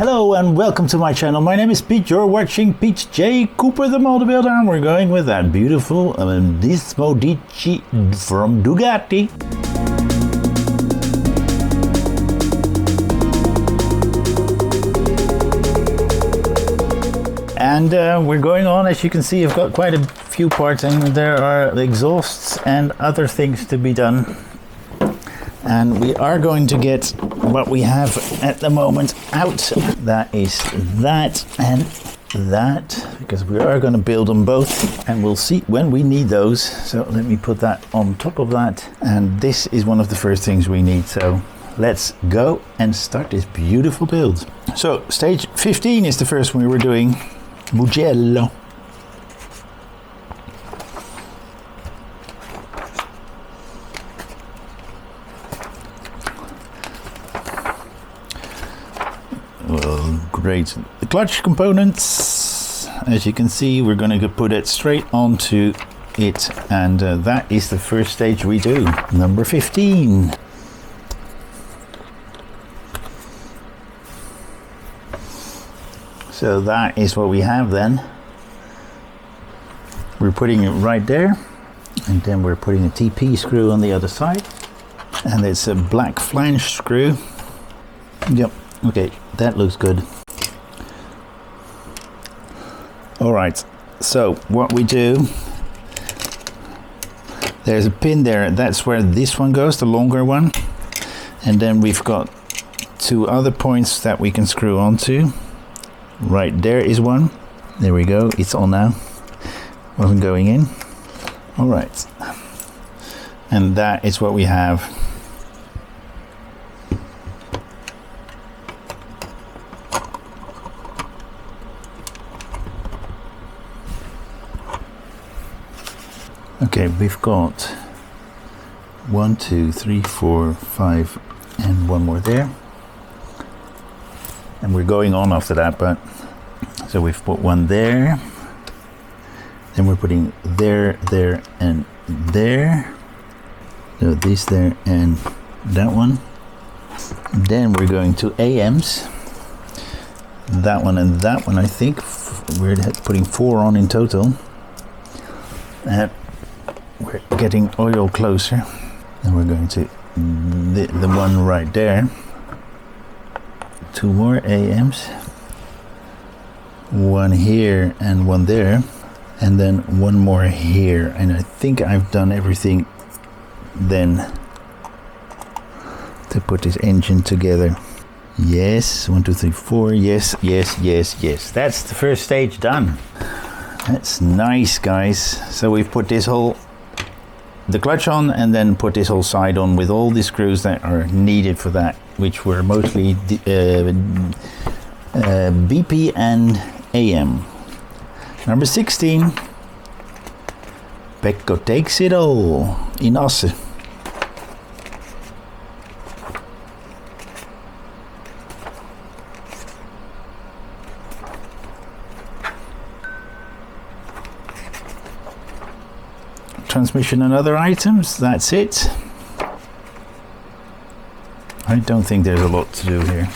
Hello and welcome to my channel. My name is Pete. You're watching Pete J. Cooper the Motor Builder, and we're going with that beautiful Desmosedici from Ducati. And we're going on. As you can see, I've got quite a few parts, and there are exhausts and other things to be done. And we are going to get what we have at the moment out. That is that and that, because we are going to build them both, and we'll see when we need those. So let me put that on top of that, and this is one of the first things we need. So let's go and start this beautiful build. So stage 15 is the first one we were doing. Mugello. Great. The clutch components, as you can see, we're going to put it straight onto it, and that is the first stage we do. Number 15. So that is what we have then. We're putting it right there, and then we're putting a TP screw on the other side, and it's a black flange screw. Yep, okay, that looks good. Alright, so what we do, there's a pin there, that's where this one goes, the longer one, and then we've got two other points that we can screw onto. Right there is one. There we go, it's on now. Wasn't going in. Alright, and that is what we have. Okay, we've got 1, 2, 3, 4, 5, and one more there. And we're going on after that, but so we've put one there. Then we're putting there, there, and there. So this there and that one. Then we're going to AMs. That one and that one, I think. We're putting 4 on in total. And we're getting oil closer, and we're going to the one right there. 2 more AMs, one here and one there, and then one more here. And I think I've done everything then to put this engine together. Yes, 1, 2, 3, 4. Yes, yes, yes, yes. That's the first stage done. That's nice, guys. So we've put this whole the clutch on, and then put this whole side on with all the screws that are needed for that, which were mostly BP and AM. Number 16. Pecco takes it all in Asse. Transmission and other items, that's it. I don't think there's a lot to do here.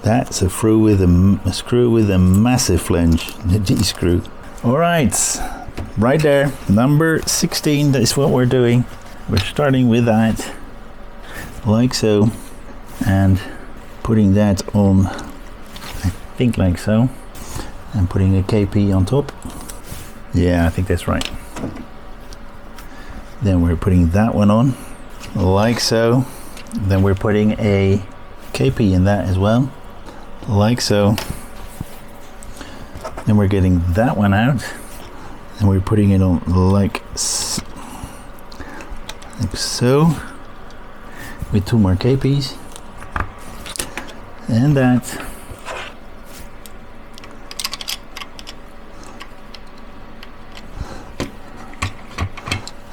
That's a screw with a massive flange, the D screw. Alright, right there, number 16, that's what we're doing. We're starting with that, like so, and putting that on, I think like so, and putting a KP on top. Yeah, I think that's right. Then we're putting that one on, like so. Then we're putting a KP in that as well, like so. Then we're getting that one out, and we're putting it on like so, with 2 more KPs, and that.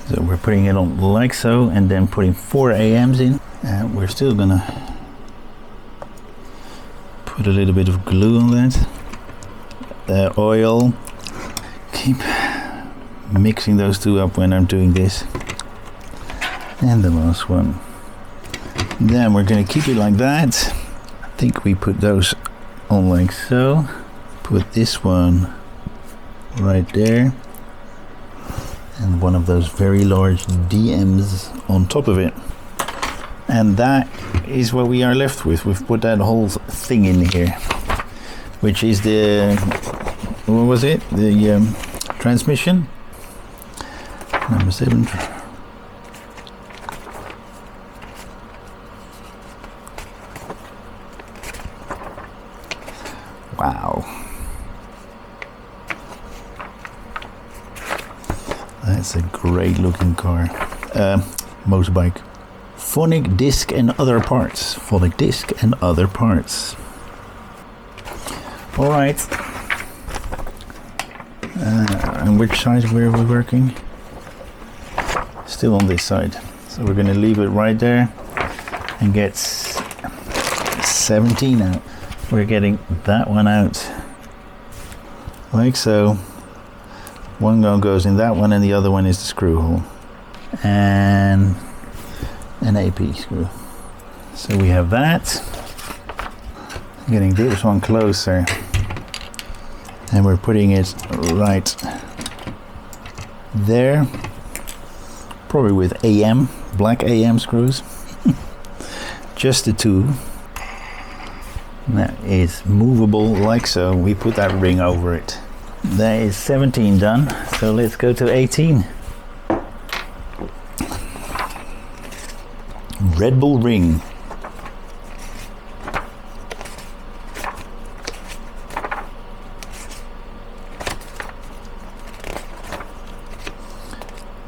So we're putting it on like so, and then putting 4 AMs in, and we're still gonna put a little bit of glue on that. Oil. Keep mixing those two up when I'm doing this. And the last one. Then we're gonna keep it like that. think we put those on like so. Put this one right there, and one of those very large DMs on top of it. And that is what we are left with. We've put that whole thing in here, which is the, what was it? The transmission. Number 7. Wow. That's a great looking car. Motorbike. Phonic disc and other parts. Phonic disc and other parts. Alright. And which side were we working? Still on this side. So we're going to leave it right there and get 17 out. We're getting that one out. Like so. One goes in that one and the other one is the screw hole. And an AP screw. So we have that. Getting this one closer. And we're putting it right there. Probably with AM, black AM screws. Just the two. That is movable like so. We put that ring over it. That is 17 done. So let's go to 18. Red Bull ring.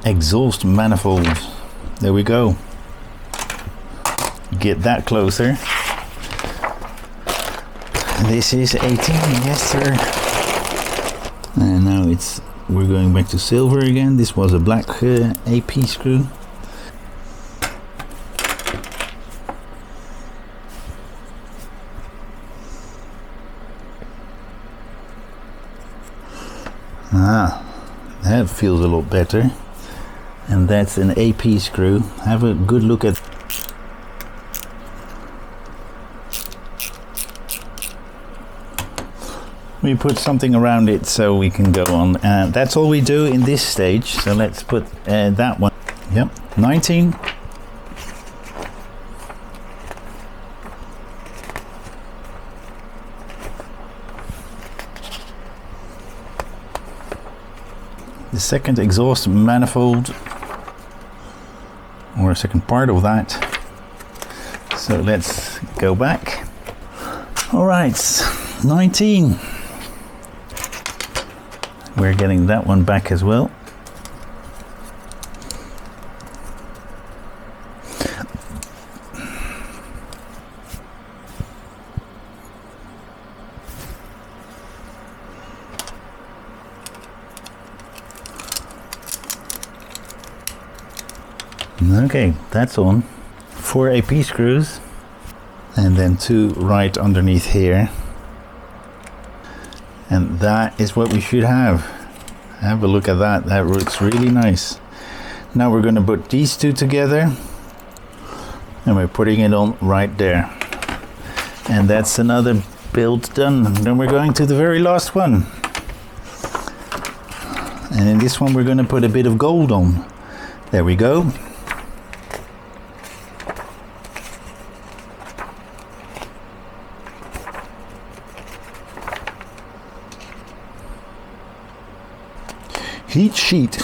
Exhaust manifold. There we go. Get that closer. This is 18, yes sir. And now we're going back to silver again. This was a black AP screw. That feels a lot better. And that's an AP screw. Have a good look at. We put something around it so we can go on. That's all we do in this stage. So let's put that one. Yep, 19. The second exhaust manifold, or a second part of that. So let's go back. All right, 19. We're getting that one back as well. Okay, that's on. 4 AP screws and then 2 right underneath here. And that is what we should have. Have a look at that. That looks really nice. Now we're going to put these two together and we're putting it on right there. And that's another build done. And then we're going to the very last one. And in this one we're going to put a bit of gold on. There we go. Heat sheet.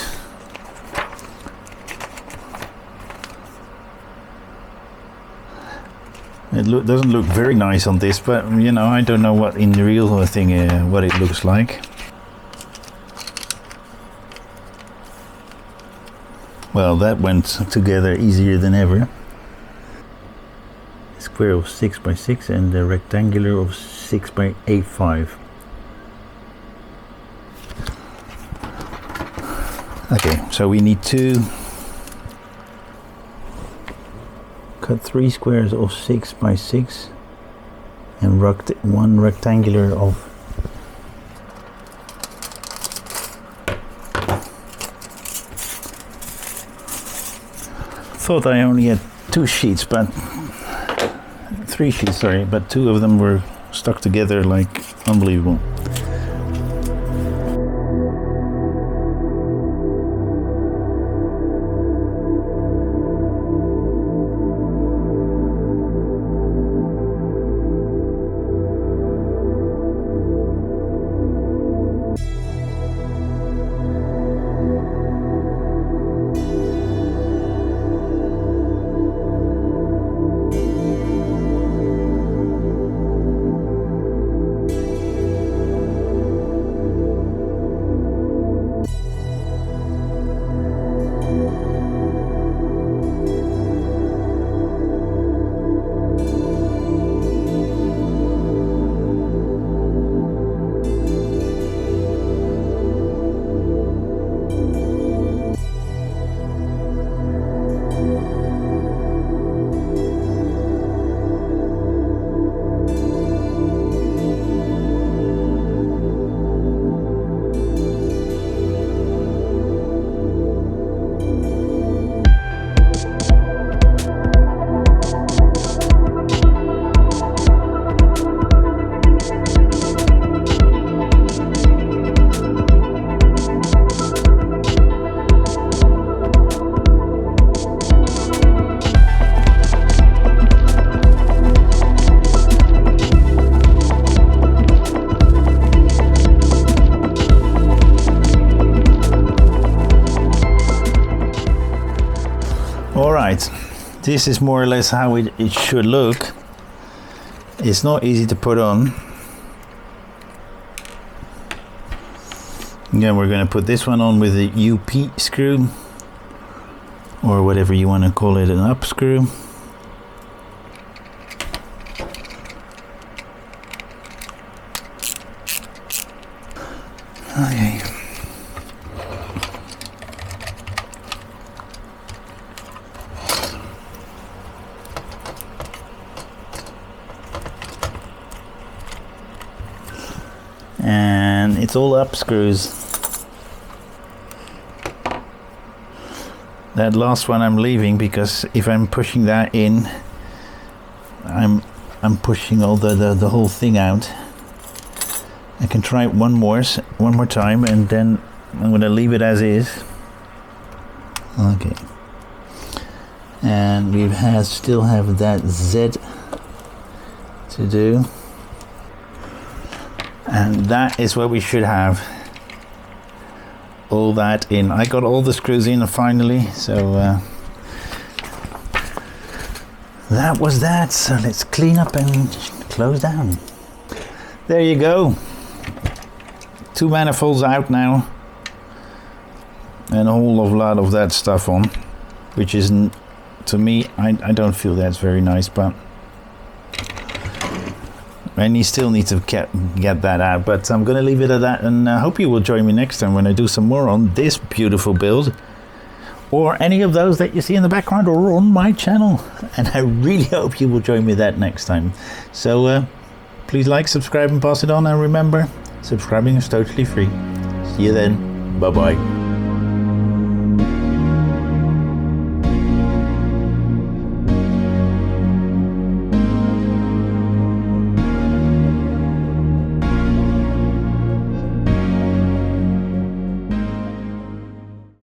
It doesn't look very nice on this, but you know, I don't know what in the real thing what it looks like. Well, that went together easier than ever. Square of 6 by 6 and a rectangular of 6 by 8.5. Okay, so we need to cut 3 squares of 6 by 6 and one rectangular of thought I only had 2 sheets, but 3 sheets, sorry, but 2 of them were stuck together like unbelievable. Alright, this is more or less how it should look. It's not easy to put on. Again, we're going to put this one on with a UP screw, or whatever you want to call it, an up screw. Okay. And it's all up screws. That last one I'm leaving, because if I'm pushing that in, I'm pushing all the whole thing out. I can try it one more time, and then I'm going to leave it as is. Okay. And we still have that Z to do. And that is what we should have. All that in. I got all the screws in finally, so that was that. So let's clean up and close down. There you go. 2 manifolds out now, and a whole lot of that stuff on, which isn't, to me, I don't feel that's very nice, but and you still need to get that out. But I'm going to leave it at that, and I hope you will join me next time when I do some more on this beautiful build, or any of those that you see in the background or on my channel. And I really hope you will join me that next time. So please like, subscribe, and pass it on. And remember, subscribing is totally free. See you then. Bye bye.